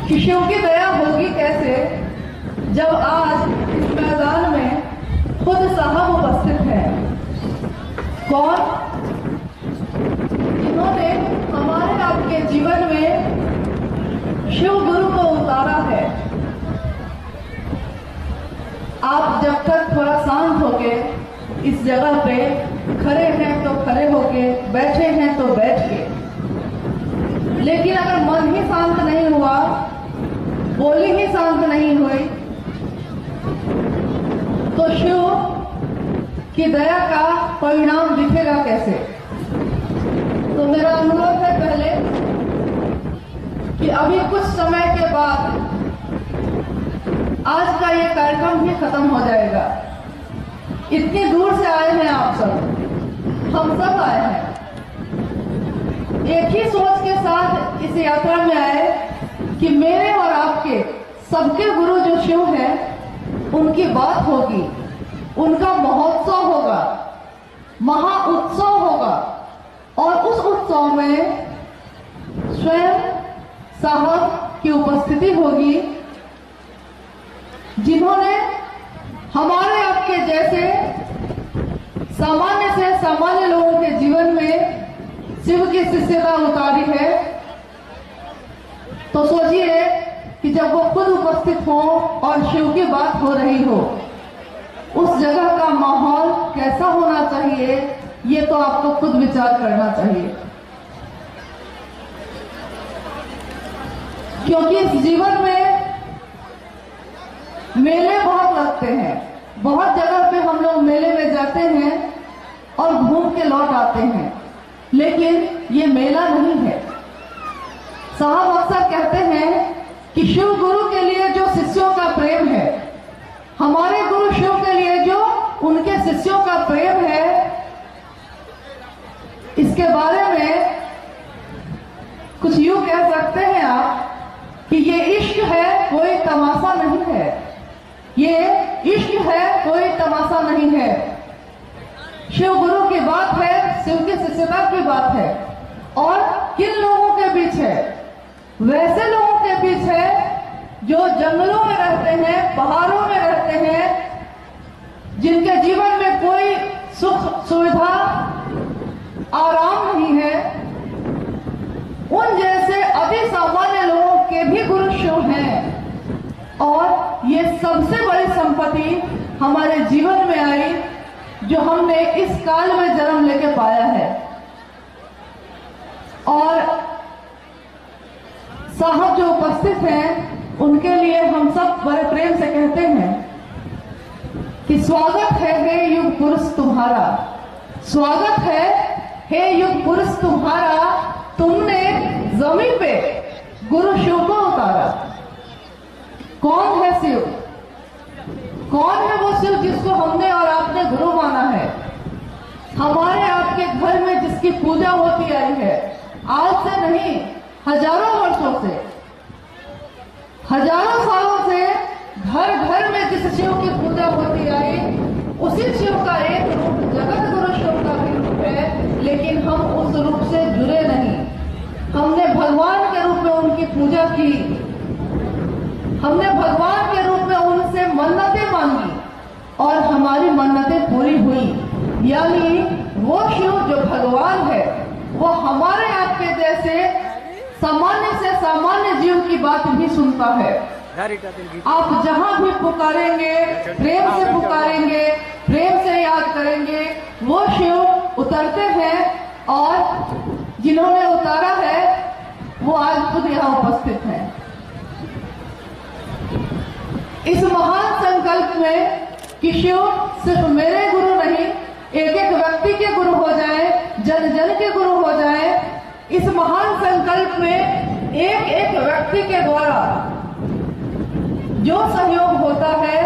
कि शिव की दया होगी कैसे जब आज इस मैदान में खुद साहब उपस्थित हैं। कौन? जिन्होंने हमारे आपके जीवन में शिव गुरु को उतारा है। आप जब तक थोड़ा शांत होके इस जगह पे खड़े हैं तो खड़े होके, बैठे हैं तो बैठ के, लेकिन अगर मन ही शांत नहीं हुआ, बोली ही शांत नहीं हुई, तो शिव की दया का परिणाम दिखेगा कैसे? तो मेरा अनुरोध है पहले कि अभी कुछ समय के बाद आज का ये कार्यक्रम भी खत्म हो जाएगा। इतनी दूर से आए हैं आप सब, हम सब आए हैं एक ही सोच के साथ इस यात्रा में आए कि मेरे और आपके सबके गुरु जो शिव हैं, उनकी बात होगी, उनका महोत्सव होगा, महाउत्सव होगा, और उस उत्सव में स्वयं साहब की उपस्थिति होगी, जिन्होंने हमारे आपके जैसे सामान्य से सामान्य लोगों के जीवन में शिव की शिष्यता उतारी है। तो सोचिए कि जब वो खुद उपस्थित हो और शिव की बात हो रही हो, उस जगह का माहौल कैसा होना चाहिए, ये तो आपको खुद विचार करना चाहिए। क्योंकि इस जीवन में मेले बहुत लगते हैं, बहुत जगह पे हम लोग मेले में जाते हैं और घूम के लौट आते हैं, लेकिन ये मेला नहीं है। साहब अक्सर कहते हैं कि शिव गुरु के लिए जो शिष्यों का प्रेम है, हमारे गुरु शिव के लिए जो उनके शिष्यों का प्रेम है, इसके बारे में कुछ यूं कह सकते हैं आप कि ये इश्क है, कोई तमाशा नहीं है। ये इश्क है, कोई तमाशा नहीं है। शिव गुरु की बात है, शिव की शिष्यता की बात है। और किन लोगों के बीच है? वैसे लोगों के बीच है जो जंगलों में रहते हैं, पहाड़ों में रहते हैं, जिनके जीवन में कोई सुख सुविधा आराम नहीं है। उन जैसे अति सामान्य लोगों के भी गुरु शिव हैं, और ये सबसे बड़ी संपत्ति हमारे जीवन में आई जो हमने इस काल में जन्म लेके पाया है। और साहब जो उपस्थित हैं, उनके लिए हम सब बड़े प्रेम से कहते हैं कि स्वागत है हे युग पुरुष तुम्हारा, स्वागत है हे युग पुरुष तुम्हारा, तुमने जमीन पे गुरु शिव को उतारा। कौन है शिव? कौन है वो शिव जिसको हमने और आपने गुरु माना है? हमारे आपके घर में जिसकी पूजा होती आई है, आज से नहीं, हजारों वर्षों से, हजारों सालों से घर घर में जिस शिव की पूजा होती आई, उसी शिव का एक रूप जगत गुरु शिव का भी रूप है, लेकिन हम उस रूप से जुड़े नहीं। हमने भगवान के रूप में उनकी पूजा की, हमने भगवान के रूप में उनसे मन्नतें मांगी और हमारी मन्नतें पूरी हुई। यानी वो शिव जो भगवान है, वो हमारे आपके जैसे सामान्य से सामान्य जीव की बात भी सुनता है। आप जहां भी पुकारेंगे, प्रेम से पुकारेंगे, प्रेम से याद करेंगे, वो शिव उतरते हैं, और जिन्होंने उतारा है वो आज खुद यहाँ उपस्थित हैं। इस महान संकल्प में कि शिव सिर्फ मेरे गुरु नहीं, एक एक व्यक्ति के गुरु हो जाए, जन जन के गुरु हो जाए, इस महान संकल्प में एक एक व्यक्ति के द्वारा जो सहयोग होता है,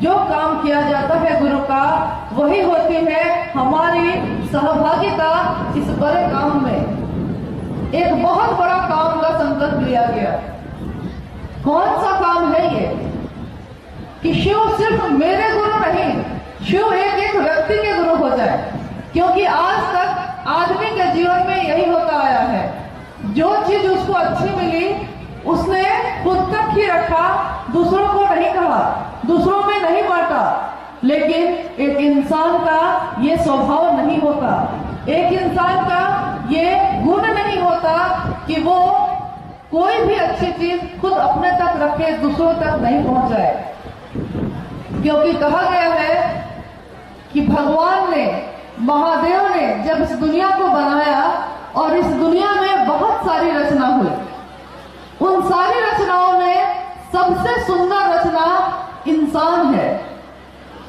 जो काम किया जाता है गुरु का, वही होती है हमारी सहभागिता इस बड़े काम में। एक बहुत बड़ा काम का संकल्प लिया गया। कौन सा काम है ये? कि शिव सिर्फ मेरे गुरु नहीं, शिव एक एक व्यक्ति के गुरु हो जाए। क्योंकि आज तक आदमी के जीवन में यही होता आया है, जो चीज उसको अच्छी मिली उसने खुद रखा, दूसरों को नहीं कहा, दूसरों में नहीं बांटा। लेकिन एक इंसान का ये स्वभाव नहीं होता, एक इंसान का ये गुण नहीं होता कि वो कोई भी अच्छी चीज खुद अपने तक रखे, दूसरों तक नहीं पहुंचाए। क्योंकि कहा गया है कि भगवान ने, महादेव ने जब इस दुनिया को बनाया और इस दुनिया में बहुत सारी रचना हुई, उन सारी रचनाओं में सबसे सुंदर रचना इंसान है।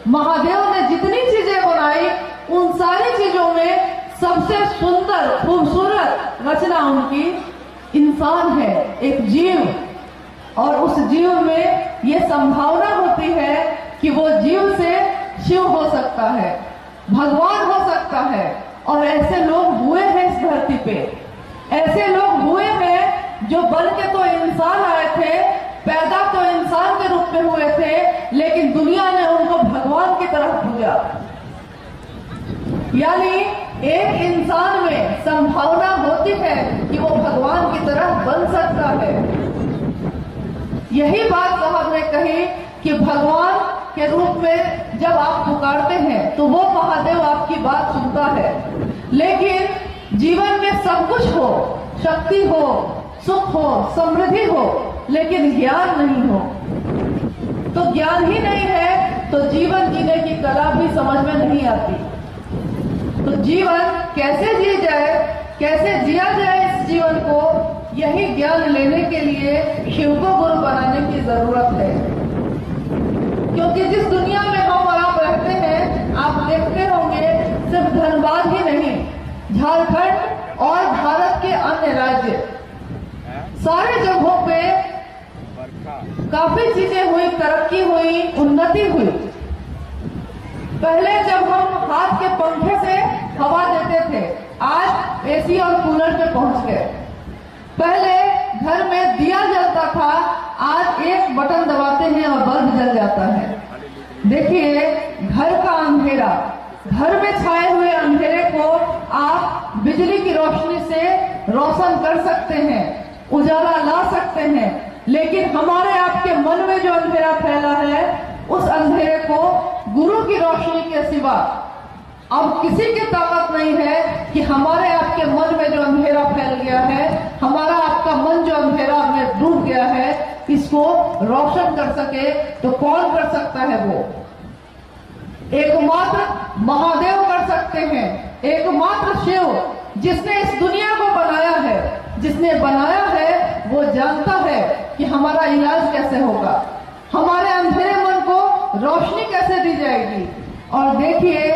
महादेव ने जितनी चीजें बनाई, उन सारी चीजों में सबसे सुंदर खूबसूरत रचना उनकी इंसान है, एक जीव। और उस जीव में ये संभावना होती है कि वो जीव से शिव हो सकता है, भगवान हो सकता है। और ऐसे लोग हुए हैं इस धरती पे, ऐसे लोग हुए हैं जो बन के तो इंसान आए थे, पैदा तो इंसान के रूप में हुए थे, लेकिन दुनिया ने उनको भगवान की तरह पूजा। यानी एक इंसान में संभावना होती है कि वो भगवान की तरह बन सकता है। यही बात साहब ने कही कि भगवान के रूप में जब आप पुकारते हैं तो वो महादेव आपकी बात सुनता है। लेकिन जीवन में सब कुछ हो, शक्ति हो, सुख हो, समृद्धि हो, लेकिन ज्ञान नहीं हो, तो ज्ञान ही नहीं है तो जीवन जीने की कला भी समझ में नहीं आती। तो जीवन कैसे जी जाए, कैसे जिया जाए इस जीवन को, यही ज्ञान लेने के लिए शिव को गुरु बनाने की जरूरत है। क्योंकि जिस दुनिया में हम और आप रहते हैं, आप देखते होंगे सिर्फ धनबाद ही नहीं, झारखंड और भारत के अन्य राज्य, सारे जगहों पे काफी चीजें हुई, तरक्की हुई, उन्नति हुई। पहले जब हम हाथ के पंखे से हवा देते थे, आज एसी और कूलर पे पहुंच गए। पहले घर में दिया जलता था, आज एक बटन दबाते हैं और बल्ब जल जाता है। देखिए, घर का अंधेरा, घर में छाए हुए अंधेरे को आप बिजली की रोशनी से रोशन कर सकते हैं, उजाला ला सकते हैं। लेकिन हमारे आपके मन में जो अंधेरा फैला है, उस अंधेरे को गुरु की रोशनी के सिवा अब किसी की ताकत नहीं है कि हमारे आपके मन में जो अंधेरा फैल गया है, हमारा आपका मन जो अंधेरा में डूब गया है, इसको रोशन कर सके। तो कौन कर सकता है? वो एकमात्र महादेव कर सकते हैं, एकमात्र शिव, जिसने इस दुनिया को बनाया है। जिसने बनाया है वो जानता है कि हमारा इलाज कैसे होगा, हमारे अंधेरे मन को रोशनी कैसे दी जाएगी। और देखिए,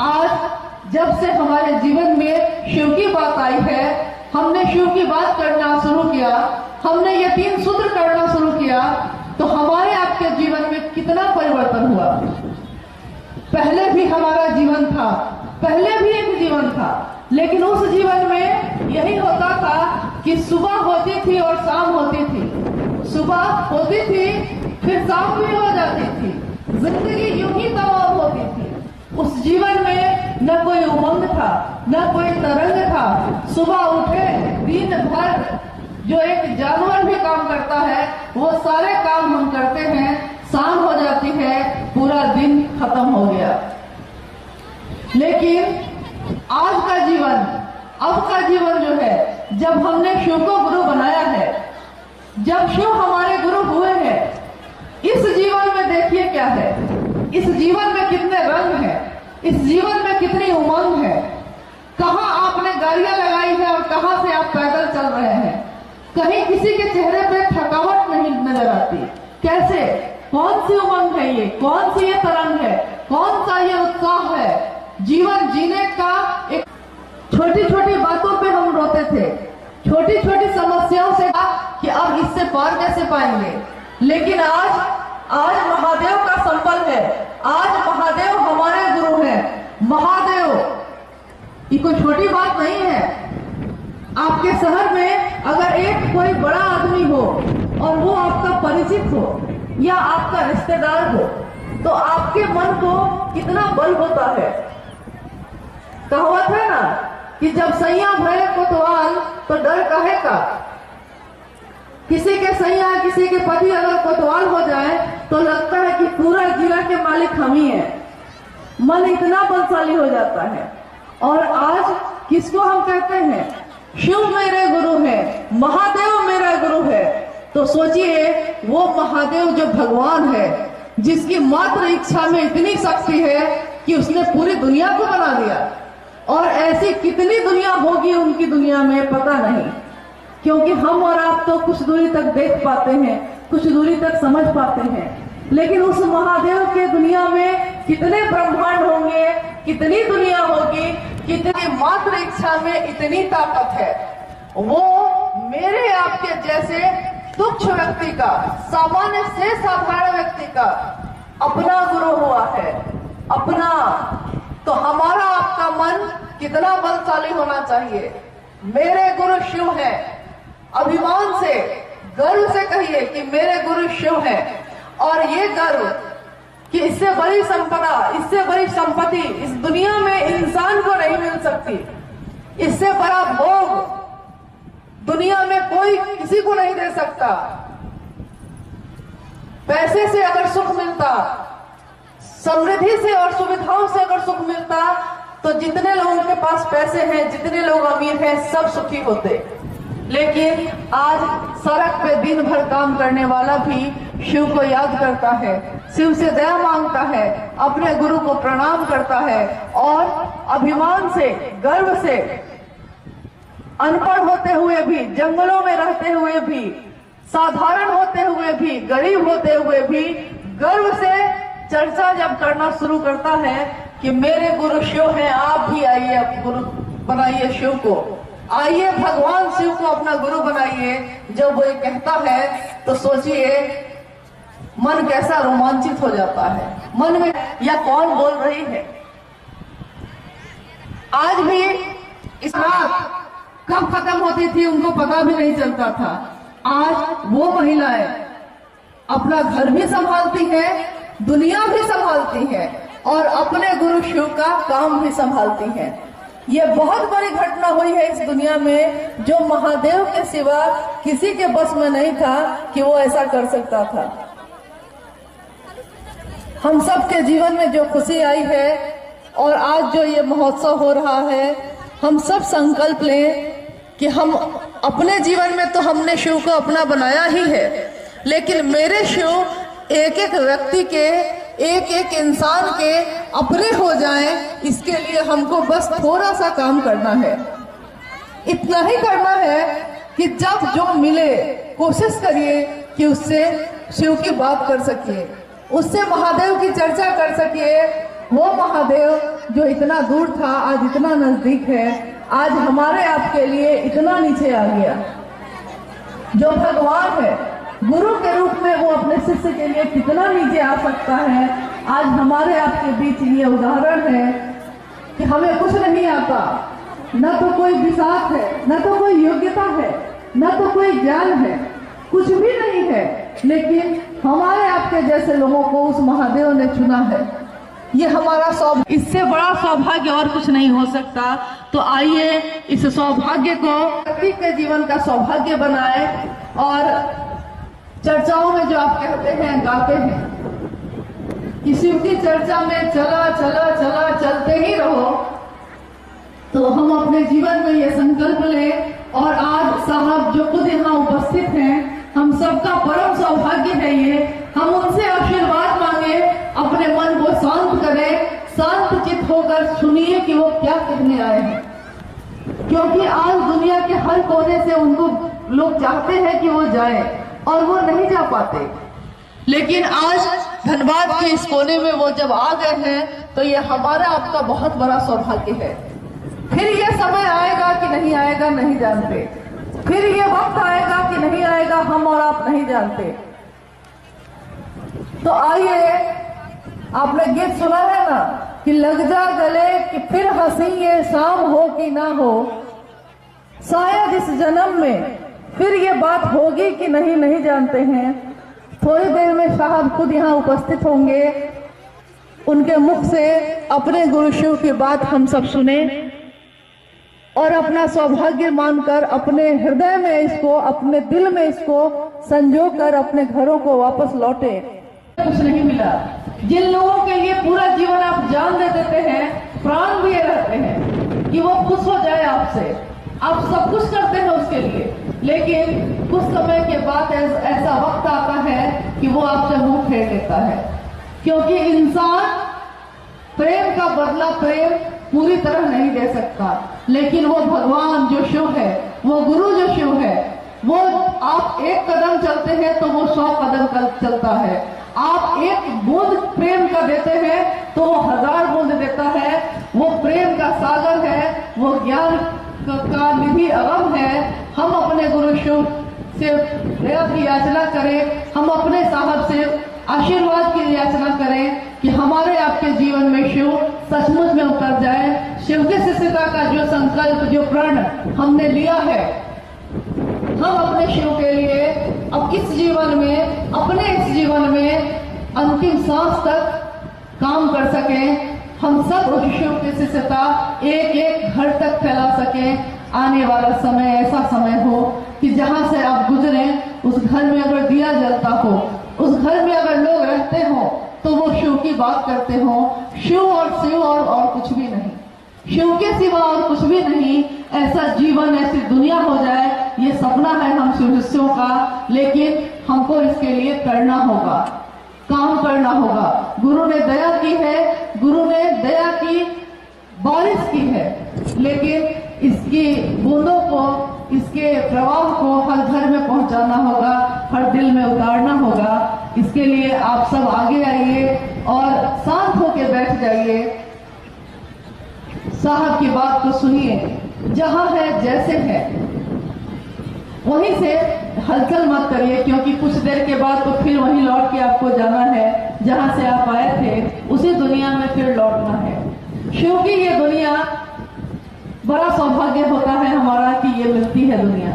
आज जब से हमारे जीवन में शिव की बात आई है, हमने शिव की बात करना शुरू किया, हमने ये 3 सूत्र करना शुरू किया, तो हमारे आपके जीवन में कितना परिवर्तन हुआ। पहले भी हमारा जीवन था, पहले भी एक जीवन था, लेकिन उस जीवन में यही होता था कि सुबह होती थी और शाम होती थी, सुबह होती थी फिर शाम भी हो जाती थी, जिंदगी यूं ही तमाम होती थी। उस जीवन में न कोई उमंग था, न कोई तरंग था। सुबह उठे, दिन भर जो एक जानवर भी काम करता है, वो सारे काम हम करते हैं, शाम हो जाती है, पूरा दिन खत्म हो गया। लेकिन आज का जीवन, अब का जीवन जो है, जब हमने शिव को गुरु बनाया है, जब शिव हमारे गुरु हुए हैं, इस जीवन में देखिए क्या है, इस जीवन में कितने रंग हैं, इस जीवन में कितनी उमंग है। कहाँ आपने गाड़ियां लगाई है और कहाँ से आप पैदल चल रहे हैं। कहीं किसी के चेहरे पे थकावट नहीं नजर आती। कैसे, कौन सी उमंग है ये, कौन सी ये तरंग है, कौन सा ये उत्साह है। जीवन जीने का एक, छोटी छोटी बातों पे हम रोते थे, छोटी छोटी समस्याओं से कि अब इससे पार कैसे पाएंगे। लेकिन आज महादेव का संबल है, आज महादेव हमारे गुरु हैं। महादेव ये कोई छोटी बात नहीं है। आपके शहर में अगर एक कोई बड़ा आदमी हो और वो आपका परिचित हो या आपका रिश्तेदार हो, तो आपके मन को कितना बल होता है। कहावत है ना कि जब सैया भरे कोतवाल तो डर काहे का। किसी के सैया, किसी के पति अगर कोतवाल हो जाए तो लगता है कि पूरा जिला के मालिक हम ही हैं। मन इतना बलशाली हो जाता है। और आज किसको हम कहते हैं? शिव मेरे गुरु है, महादेव मेरा गुरु है। तो सोचिए, वो महादेव जो भगवान है, जिसकी मात्र इच्छा में इतनी शक्ति है कि उसने पूरी दुनिया को बना दिया। और ऐसी कितनी दुनिया होगी उनकी दुनिया में पता नहीं, क्योंकि हम और आप तो कुछ दूरी तक देख पाते हैं, कुछ दूरी तक समझ पाते हैं, लेकिन उस महादेव के दुनिया में कितने ब्रह्मांड होंगे, कितनी दुनिया होगी, कितनी मात्र इच्छा में इतनी ताकत है। वो मेरे आपके जैसे तुच्छ व्यक्ति का, सामान्य से साधारण व्यक्ति का अपना गुरु हुआ है, अपना। तो हमारा आपका मन कितना बलशाली होना चाहिए। मेरे गुरु शिव है। अभिमान से, गर्व से कहिए कि मेरे गुरु शिव है। और ये गर्व कि इससे बड़ी संपदा, इससे बड़ी संपत्ति इस दुनिया में इंसान को नहीं मिल सकती। इससे बड़ा भोग दुनिया में कोई किसी को नहीं दे सकता। पैसे से अगर सुख मिलता, समृद्धि से और सुविधाओं से अगर सुख मिलता, तो जितने लोगों के पास पैसे हैं, जितने लोग अमीर हैं, सब सुखी होते। लेकिन आज सड़क पे दिन भर काम करने वाला भी शिव को याद करता है, शिव से दया मांगता है, अपने गुरु को प्रणाम करता है और अभिमान से, गर्व से, अनपढ़ होते हुए भी, जंगलों में रहते हुए भी, साधारण होते हुए भी, गरीब होते हुए भी गर्व से चर्चा जब करना शुरू करता है कि मेरे गुरु शिव हैं, आप भी आइए, अब गुरु बनाइए शिव को, आइए भगवान शिव को अपना गुरु बनाइए। जब वो ये कहता है तो सोचिए मन कैसा रोमांचित हो जाता है। मन में या कौन बोल रही है। आज भी इस रात कब खत्म होती थी उनको पता भी नहीं चलता था। आज वो महिलाएं अपना घर भी संभालती है, दुनिया भी संभालती है और अपने गुरु शिव का काम भी संभालती है। ये बहुत बड़ी घटना हुई है इस दुनिया में, जो महादेव के सिवा किसी के बस में नहीं था कि वो ऐसा कर सकता था। हम सब के जीवन में जो खुशी आई है और आज जो ये महोत्सव हो रहा है, हम सब संकल्प लें कि हम अपने जीवन में तो हमने शिव को अपना बनाया ही है, लेकिन मेरे शिव एक एक व्यक्ति के, एक एक इंसान के अपने हो जाएं, इसके लिए हमको बस थोड़ा सा काम करना है। इतना ही करना है कि जब जो मिले कोशिश करिए कि उससे शिव की बात कर सकिए, उससे महादेव की चर्चा कर सकिए। वो महादेव जो इतना दूर था आज इतना नजदीक है, आज हमारे आपके लिए इतना नीचे आ गया। जो भगवान है, गुरु के रूप में वो अपने शिष्य के लिए कितना नीचे आ सकता है, आज हमारे आपके बीच ये उदाहरण है कि हमें कुछ नहीं आता, न तो कोई विसाख है, न तो कोई योग्यता है, न तो कोई ज्ञान है, कुछ भी नहीं है, लेकिन हमारे आपके जैसे लोगों को उस महादेव ने चुना है। ये हमारा सौभाग्य, इससे बड़ा सौभाग्य और कुछ नहीं हो सकता। तो आइए इस सौभाग्य को व्यक्ति के जीवन का सौभाग्य बनाए और चर्चाओं में जो आप कहते हैं, गाते हैं कि शिव की चर्चा में चला चला चला चलते ही रहो, तो हम अपने जीवन में ये संकल्प लें। और आज साहब जो खुद यहाँ उपस्थित हैं, हम सबका परम सौभाग्य है ये, हम उनसे आशीर्वाद मांगे, अपने मन को शांत करें, शांत चित्त होकर सुनिए कि वो क्या कहने आए हैं। क्योंकि आज दुनिया के हर कोने से उनको लोग चाहते हैं कि वो जाए और वो नहीं जा पाते, लेकिन आज धनबाद के इस कोने में वो जब आ गए हैं तो ये हमारा आपका बहुत बड़ा सौभाग्य है। फिर ये समय आएगा कि नहीं आएगा नहीं जानते, फिर ये वक्त आएगा कि नहीं आएगा हम और आप नहीं जानते। तो आइए, आपने गीत सुना है ना कि लग जा गले कि फिर हंसी ये शाम हो कि ना हो, शायद इस जन्म में फिर ये बात होगी कि नहीं नहीं जानते हैं। थोड़ी देर में साहब खुद यहाँ उपस्थित होंगे, उनके मुख से अपने गुरु शिव की बात हम सब सुने और अपना सौभाग्य मानकर अपने हृदय में इसको, अपने दिल में इसको संजो कर अपने घरों को वापस लौटे। कुछ नहीं मिला। जिन लोगों के लिए पूरा जीवन आप जान दे देते हैं, प्राण दिए रहते हैं कि वो खुश हो जाए आपसे, आप सब कुछ करते हैं उसके लिए, लेकिन कुछ समय के बाद ऐसा वक्त आता है कि वो आपसे मुंह फेर लेता है। क्योंकि इंसान प्रेम का बदला प्रेम पूरी तरह नहीं दे सकता, लेकिन वो भगवान जो शिव है, वो गुरु जो शिव है, वो आप एक कदम चलते हैं तो वो 100 कदम चलता है। आप एक बूंद प्रेम का देते हैं तो वो 1000 बूंद देता है। वो प्रेम का सागर है, वो ज्ञान का निधि अगम है। हम अपने गुरु शिव से दया की याचना करें, हम अपने साहब से आशीर्वाद की याचना करें कि हमारे आपके जीवन में शिव सचमुच में उतर जाए। शिव की शिष्यता का जो संकल्प, जो प्रण हमने लिया है, हम अपने शिव के लिए अब इस जीवन में, अपने इस जीवन में अंतिम सांस तक काम कर सकें। हम सब उस शिव की शिष्यता एक एक घर तक फैला सकें। आने वाला समय ऐसा समय हो कि जहां से आप गुजरे, उस घर में अगर दिया जलता हो, उस घर में अगर लोग रहते हो, तो वो शिव की बात करते हो। शिव और कुछ भी नहीं, शिव के सिवा और कुछ भी नहीं। ऐसा जीवन, ऐसी दुनिया हो जाए, ये सपना है हम शिष्यों का, लेकिन हमको इसके लिए करना होगा, काम करना होगा। गुरु ने दया की है, गुरु ने दया की बारिश की है, लेकिन इसकी बूंदों को, इसके प्रवाह को हर घर में पहुंचाना होगा, हर दिल में उतारना होगा। इसके लिए आप सब आगे आइए और शांत होकर बैठ जाइए, साहब की बात को सुनिए। जहां है, जैसे है, वहीं से हलचल मत करिए, क्योंकि कुछ देर के बाद तो फिर वहीं लौट के आपको जाना है जहां से आप आए थे, उसी दुनिया में फिर लौटना है। शिव की ये दुनिया, बड़ा सौभाग्य होता है हमारा कि ये मिलती है दुनिया।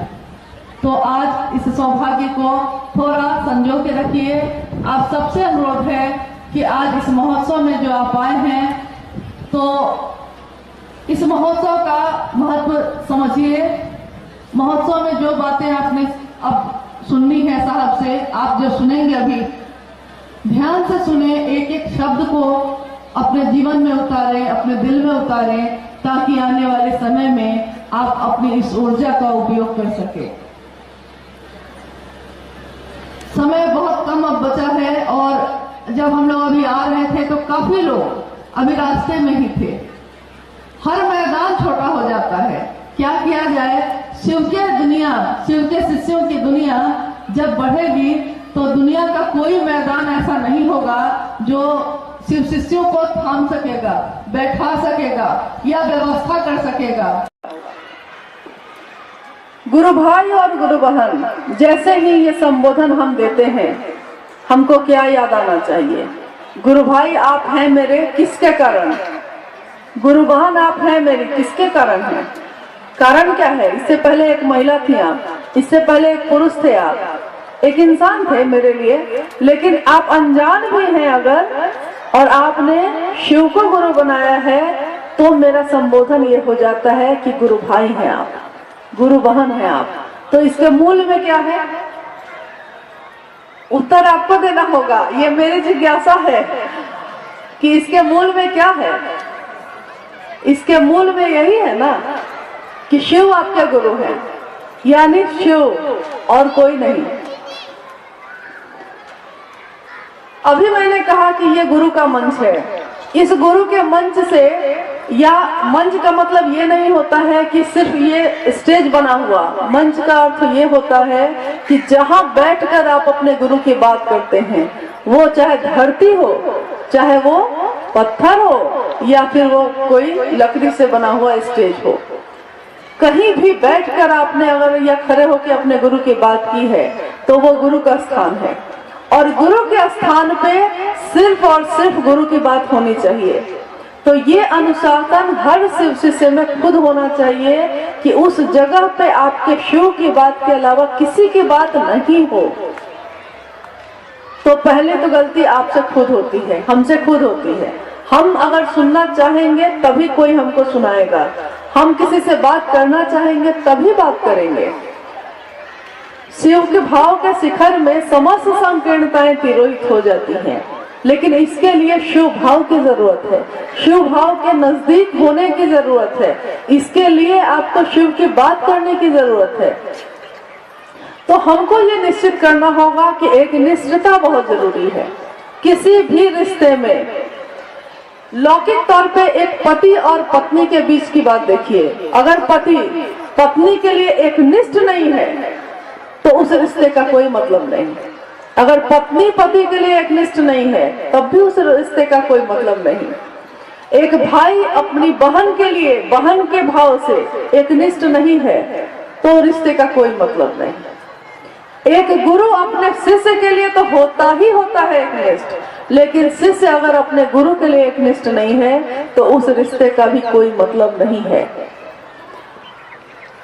तो आज इस सौभाग्य को थोड़ा संजो के रखिए। आप सबसे अनुरोध है कि आज इस महोत्सव में जो आप आए हैं, तो इस महोत्सव का महत्व समझिए। महोत्सव में जो बातें आपने अब सुननी है साहब से, आप जो सुनेंगे अभी, ध्यान से सुने, एक एक शब्द को अपने जीवन में उतारें, अपने दिल में उतारें, ताकि आने वाले समय में आप अपनी इस ऊर्जा का उपयोग कर सके। समय बहुत कम अब बचा है, और जब हम लोग अभी आ रहे थे तो काफी लोग अभी रास्ते में ही थे। हर मैदान छोटा हो जाता है, क्या किया जाए? शिव के दुनिया, शिव के शिष्यों की दुनिया जब बढ़ेगी तो दुनिया का कोई मैदान ऐसा नहीं होगा जो शिव शिष्यों को थाम सकेगा, बैठा सकेगा या व्यवस्था कर सकेगा। गुरु भाई और गुरु बहन, जैसे ही ये संबोधन हम देते हैं, हमको क्या याद आना चाहिए? गुरु भाई आप हैं मेरे, किसके कारण? गुरु बहन आप हैं मेरी, किसके कारण है? कारण क्या है? इससे पहले एक महिला थी आप, इससे पहले एक पुरुष थे आप, एक इंसान थे मेरे लिए, लेकिन आप अनजान भी हैं अगर, और आपने शिव को गुरु बनाया है, तो मेरा संबोधन ये हो जाता है कि गुरु भाई हैं आप, गुरु बहन हैं आप। तो इसके मूल में क्या है? उत्तर आपको देना होगा। ये मेरी जिज्ञासा है कि इसके मूल में क्या है। इसके मूल में यही है ना कि शिव आपके गुरु हैं, यानी शिव और कोई नहीं। अभी मैंने कहा कि ये गुरु का मंच है। इस गुरु के मंच से, या मंच का मतलब ये नहीं होता है कि सिर्फ ये स्टेज बना हुआ, मंच का अर्थ ये होता है कि जहां बैठकर आप अपने गुरु की बात करते हैं, वो चाहे धरती हो, चाहे वो पत्थर हो, या फिर वो कोई लकड़ी से बना हुआ स्टेज हो, कहीं भी बैठकर आपने अगर या खड़े होकर अपने गुरु की बात की है, तो वो गुरु का स्थान है। और गुरु के स्थान पे सिर्फ और सिर्फ गुरु की बात होनी चाहिए। तो ये अनुशासन हर शिव शिष्य में खुद होना चाहिए कि उस जगह पे आपके शिव की बात के अलावा किसी की बात नहीं हो। तो पहले तो गलती आपसे खुद होती है, हमसे खुद होती है। हम अगर सुनना चाहेंगे तभी कोई हमको सुनाएगा। हम किसी से बात करना चाहेंगे तभी बात करेंगे। शिव के भाव के शिखर में समस्त संकीर्णताएं तिरोहित हो जाती हैं, लेकिन इसके लिए शिव भाव की जरूरत है, शिव भाव के नजदीक होने की जरूरत है। इसके लिए आपको शिव की बात करने की जरूरत है। तो हमको ये निश्चित करना होगा कि एक निष्ठता बहुत जरूरी है किसी भी रिश्ते में। लौकिक तौर पे एक पति और पत्नी के बीच की बात देखिए, अगर पति पत्नी के लिए एक निष्ठ नहीं है तो उस रिश्ते का कोई मतलब नहीं। अगर पत्नी पति के लिए एकनिष्ठ नहीं है तब भी उस रिश्ते का कोई मतलब नहीं। एक भाई अपनी बहन के लिए बहन के भाव से एकनिष्ठ नहीं है तो रिश्ते का कोई मतलब नहीं। एक गुरु अपने शिष्य के लिए तो होता ही होता है एकनिष्ठ, लेकिन शिष्य अगर अपने गुरु के लिए एकनिष्ठ नहीं है तो उस रिश्ते का भी कोई मतलब नहीं है।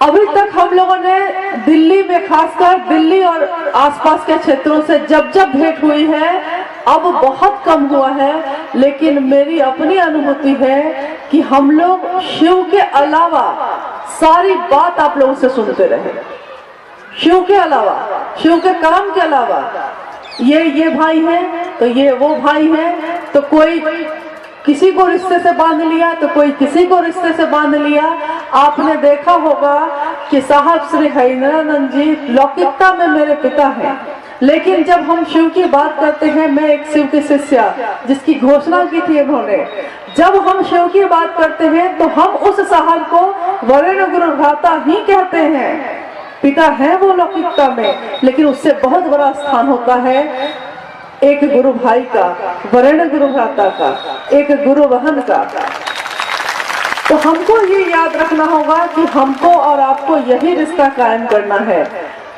अभी तक हम लोगों ने दिल्ली में, खासकर दिल्ली और आसपास के क्षेत्रों से जब जब भेंट हुई है, अब बहुत कम हुआ है, लेकिन मेरी अपनी अनुभूति है कि हम लोग शिव के अलावा सारी बात आप लोगों से सुनते रहे। शिव के अलावा, शिव के काम के अलावा, ये भाई है तो ये वो भाई है, तो कोई किसी को रिश्ते से बांध लिया तो कोई किसी को रिश्ते से बांध लिया। आपने देखा होगा कि साहब श्री हरिनानंद जी लौकिकता में मेरे पिता हैं, लेकिन जब हम शिव की बात करते हैं, मैं एक शिव के शिष्या जिसकी घोषणा की थी इन्होंने, जब हम शिव की बात करते हैं तो हम उस साहब को वरेण्य गुरु भ्राता ही कहते हैं। पिता है वो लौकिकता में, लेकिन उससे बहुत बड़ा स्थान होता है एक गुरु भाई का, वरेण्य गुरु भ्राता का, एक गुरु बहन का। तो हमको ये याद रखना होगा कि हमको और आपको यही रिश्ता कायम करना है।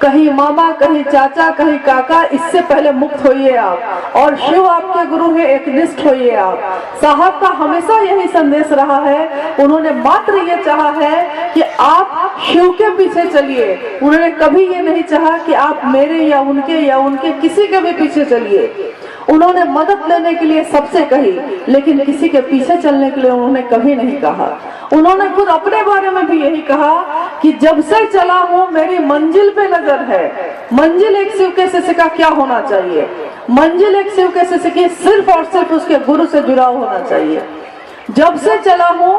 कहीं मामा, कहीं चाचा, कहीं काका, इससे पहले मुक्त होइए आप, और शिव आपके गुरु है, एकनिष्ठ होइए आप। साहब का हमेशा यही संदेश रहा है, उन्होंने मात्र ये चाहा है कि आप शिव के पीछे चलिए। उन्होंने कभी ये नहीं चाहा कि आप मेरे या उनके किसी के भी पीछे चलिए। उन्होंने मदद लेने के लिए सबसे कही, लेकिन किसी के पीछे चलने के लिए उन्होंने कभी नहीं कहा। उन्होंने खुद अपने बारे में भी यही कहा कि जब से चला हूँ मेरी मंजिल पे नजर है। मंजिल एक शिव के शिष्य का क्या होना चाहिए? मंजिल एक शिव के शिष्य की सिर्फ और सिर्फ उसके गुरु से जुड़ाव होना चाहिए। जब से चला हूँ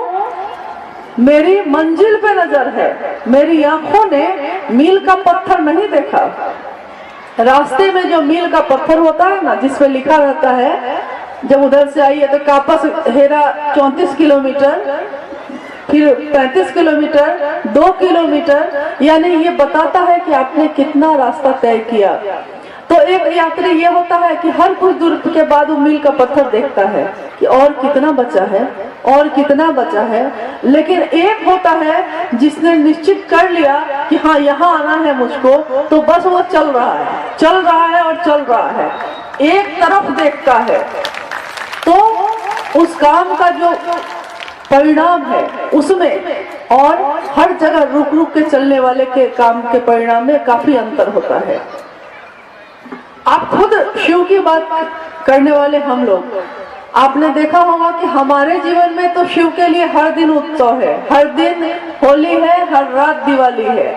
मेरी मंजिल पे नजर है, मेरी आंखों ने मील का पत्थर नहीं देखा। रास्ते में जो मील का पत्थर होता है ना, जिसपे लिखा रहता है जब उधर से आइए तो कापा से हेरा 34 किलोमीटर, फिर 35 किलोमीटर, 2 किलोमीटर, यानी ये बताता है कि आपने कितना रास्ता तय किया। तो एक यात्री ये होता है कि हर कुछ दूर के बाद वो मील का पत्थर देखता है कि और कितना बचा है, और कितना बचा है। लेकिन एक होता है जिसने निश्चित कर लिया कि हाँ यहाँ आना है मुझको, तो बस वो चल रहा है, चल रहा है और चल रहा है, एक तरफ देखता है। तो उस काम का जो परिणाम है उसमें और हर जगह रुक रुक के चलने वाले के काम के परिणाम में काफी अंतर होता है। आप खुद शिव की बात करने वाले हम लोग, आपने देखा होगा कि हमारे जीवन में तो शिव के लिए हर दिन उत्सव है, हर दिन होली है, हर रात दिवाली है।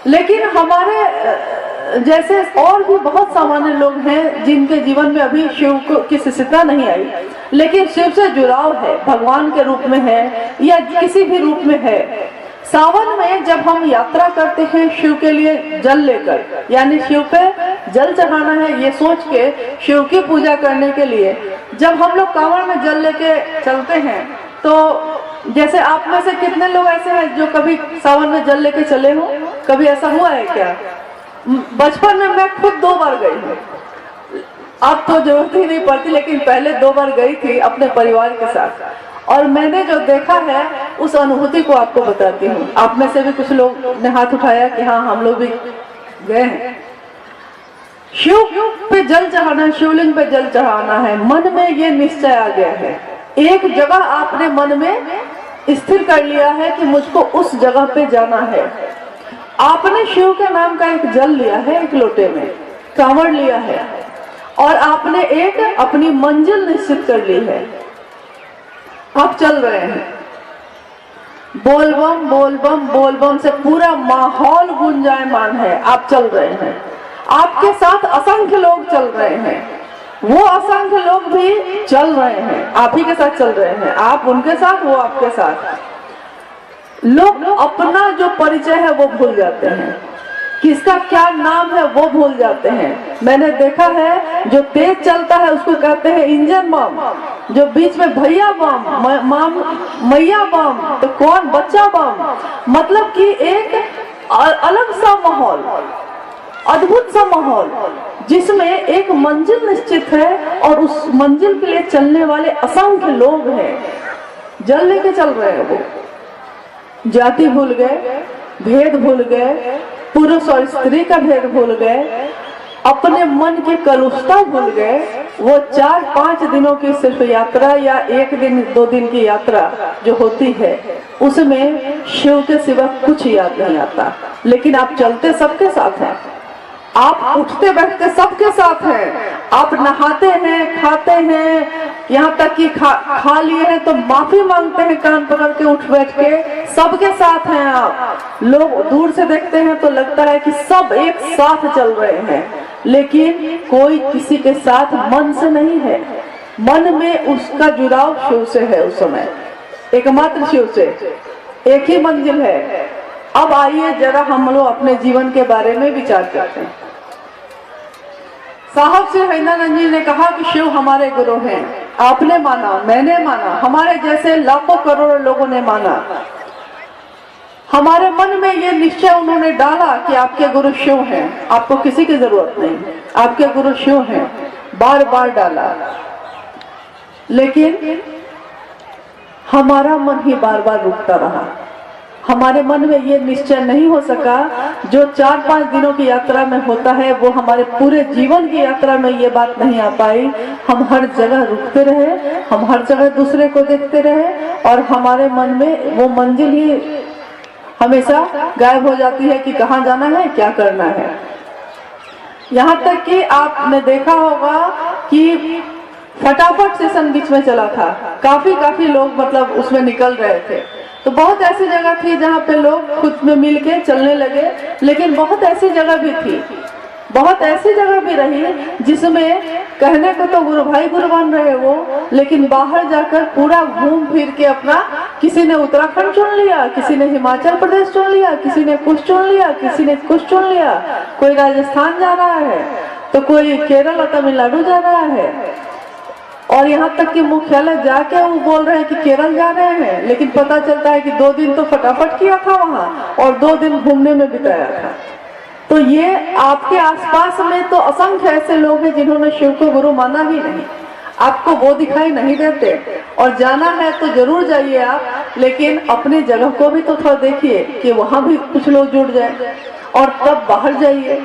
लेकिन हमारे जैसे और भी बहुत सामान्य लोग हैं जिनके जीवन में अभी शिव की शिष्यता नहीं आई, लेकिन शिव से जुड़ाव है, भगवान के रूप में है या किसी भी रूप में है। सावन में जब हम यात्रा करते हैं शिव के लिए जल लेकर, यानी शिव पे जल चढ़ाना है ये सोच के, शिव की पूजा करने के लिए जब हम लोग कांवड़ में जल लेके चलते हैं, तो जैसे आप में से कितने लोग ऐसे हैं जो कभी सावन में जल लेके चले हो? कभी ऐसा हुआ है क्या? बचपन में मैं खुद 2 बार गई हूँ, अब तो जरूरत ही नहीं पड़ती, लेकिन पहले 2 बार गई थी अपने परिवार के साथ, और मैंने जो देखा है उस अनुभूति को आपको बताती हूँ। आप में से भी कुछ लोग ने हाथ उठाया कि हाँ हम लोग भी गए हैं। शिव पे जल चढ़ाना है, शिवलिंग पे जल चढ़ाना है, मन में ये निश्चय आ गया है, एक जगह आपने मन में स्थिर कर लिया है कि मुझको उस जगह पे जाना है। आपने शिव के नाम का एक जल लिया है, एक लोटे में कांवड़ लिया है, और आपने एक अपनी मंजिल निश्चित कर ली है, आप चल रहे हैं। बोलबम बोलबम बोलबम से पूरा माहौल गुंजायमान है। आप चल रहे हैं, आपके साथ असंख्य लोग चल रहे हैं, वो असंख्य लोग भी चल रहे हैं, आप ही के साथ चल रहे हैं, आप उनके साथ, वो आपके साथ। लोग अपना जो परिचय है वो भूल जाते हैं, किसका क्या नाम है वो भूल जाते हैं। मैंने देखा है जो तेज चलता है उसको कहते हैं इंजन बम, जो बीच में भैया बम, मैया बम, तो कौन बच्चा बम। मतलब कि एक अलग सा माहौल, अद्भुत सा माहौल, जिसमें एक मंजिल निश्चित है और उस मंजिल के लिए चलने वाले असंख्य लोग हैं। जल लेके चल रहे हैं, वो जाति भूल गए, भेद भूल गए, पुरुष और स्त्री का भेद भूल गए, अपने मन की कलुषता भूल गए। वो 4-5 दिनों की सिर्फ यात्रा या 1 दिन 2 दिन की यात्रा जो होती है उसमें शिव के सिवा कुछ याद नहीं आता। लेकिन आप चलते सबके साथ हैं, आप उठते बैठते सबके साथ हैं, आप नहाते हैं, खाते हैं, यहाँ तक कि खा लिए हैं तो माफी मांगते हैं कान पकड़ के उठ बैठ के, सबके साथ हैं आप। लोग दूर से देखते हैं तो लगता है कि सब एक साथ चल रहे हैं, लेकिन कोई किसी के साथ मन से नहीं है। मन में उसका जुड़ाव शिव से है, उस समय एकमात्र शिव से, एक ही मंजिल है। अब आइए जरा हम लोग अपने जीवन के बारे में विचार करते हैं। साहब श्री हरिनानंद जी ने कहा कि शिव हमारे गुरु हैं। आपने माना, मैंने माना, हमारे जैसे लाखों करोड़ों लोगों ने माना। हमारे मन में ये निश्चय उन्होंने डाला कि आपके गुरु शिव हैं, आपको किसी की जरूरत नहीं, आपके गुरु शिव हैं, बार बार डाला। लेकिन हमारा मन ही बार बार रुकता रहा। हमारे मन में ये निश्चय नहीं हो सका जो 4-5 दिनों की यात्रा में होता है, वो हमारे पूरे जीवन की यात्रा में ये बात नहीं आ पाई। हम हर जगह रुकते रहे, हम हर जगह दूसरे को देखते रहे और हमारे मन में वो मंजिल ही हमेशा गायब हो जाती है कि कहाँ जाना है, क्या करना है। यहाँ तक कि आपने देखा होगा कि फटाफट सेशन बीच में चला था, काफी लोग मतलब उसमें निकल रहे थे। तो बहुत ऐसी जगह थी जहाँ पे लोग खुद में मिल के चलने लगे, लेकिन बहुत ऐसी जगह भी थी, बहुत ऐसी जगह भी रही जिसमें कहने को तो गुरु भाई गुरु बन रहे वो, लेकिन बाहर जाकर पूरा घूम फिर के अपना, किसी ने उत्तराखंड चुन लिया, किसी ने हिमाचल प्रदेश चुन लिया, किसी ने कुछ चुन लिया, किसी ने कुछ चुन लिया, कोई राजस्थान जा रहा है तो कोई केरल और तमिलनाडु जा रहा है। और यहाँ तक कि मुख्यालय जाके वो बोल रहे हैं कि केरल जा रहे हैं, लेकिन पता चलता है कि 2 दिन तो फटाफट किया था वहाँ और 2 दिन घूमने में बिताया था। तो ये आपके आसपास में तो असंख्य ऐसे लोग हैं जिन्होंने शिव को गुरु माना ही नहीं, आपको वो दिखाई नहीं देते। और जाना है तो जरूर जाइए आप, लेकिन अपनी जगह को भी तो थोड़ा देखिए कि वहाँ भी कुछ लोग जुड़ जाए और तब बाहर जाइए।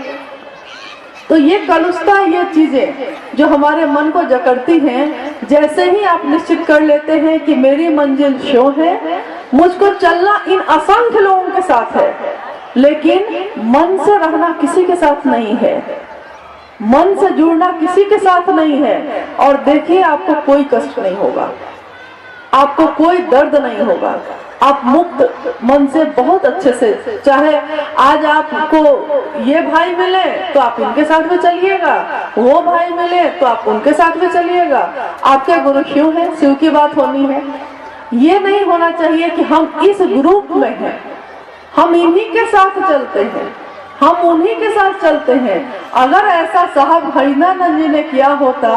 तो ये कलुषता, ये चीजें जो हमारे मन को जकड़ती हैं, जैसे ही आप निश्चित कर लेते हैं कि मेरी मंजिल शिव है, मुझको चलना इन असंख्य लोगों के साथ है, लेकिन मन से रहना किसी के साथ नहीं है, मन से जुड़ना किसी के साथ नहीं है। और देखिए आपको कोई कष्ट नहीं होगा, आपको कोई दर्द नहीं होगा, आप मुक्त मन से बहुत अच्छे से, चाहे आज आपको ये भाई मिले तो आप इनके साथ में चलिएगा, वो भाई मिले तो आप उनके साथ में चलिएगा। आपके गुरु शिव है, शिव की बात होनी है। ये नहीं होना चाहिए कि हम इस ग्रुप में हैं, हम इन्हीं के साथ चलते हैं, हम उन्हीं के साथ चलते हैं। अगर ऐसा साहब हरिनानंद जी ने किया होता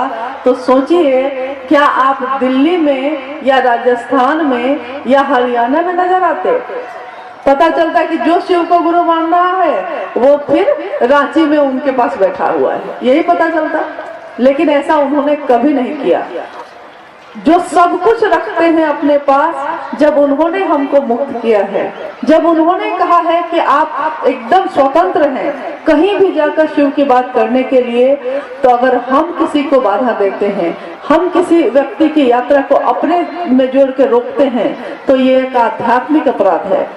तो सोचिए, क्या आप दिल्ली में या राजस्थान में या हरियाणा में नजर आते? पता चलता कि जो शिव को गुरु मान रहा है वो फिर रांची में उनके पास बैठा हुआ है, यही पता चलता। लेकिन ऐसा उन्होंने कभी नहीं किया। जो सब कुछ रखते हैं अपने पास, जब उन्होंने हमको मुक्त किया है, जब उन्होंने कहा है कि आप एकदम स्वतंत्र हैं कहीं भी जाकर शिव की बात करने के लिए, तो अगर हम किसी को बाधा देते हैं, हम किसी व्यक्ति की यात्रा को अपने में जोड़ के रोकते हैं, तो ये एक आध्यात्मिक अपराध है।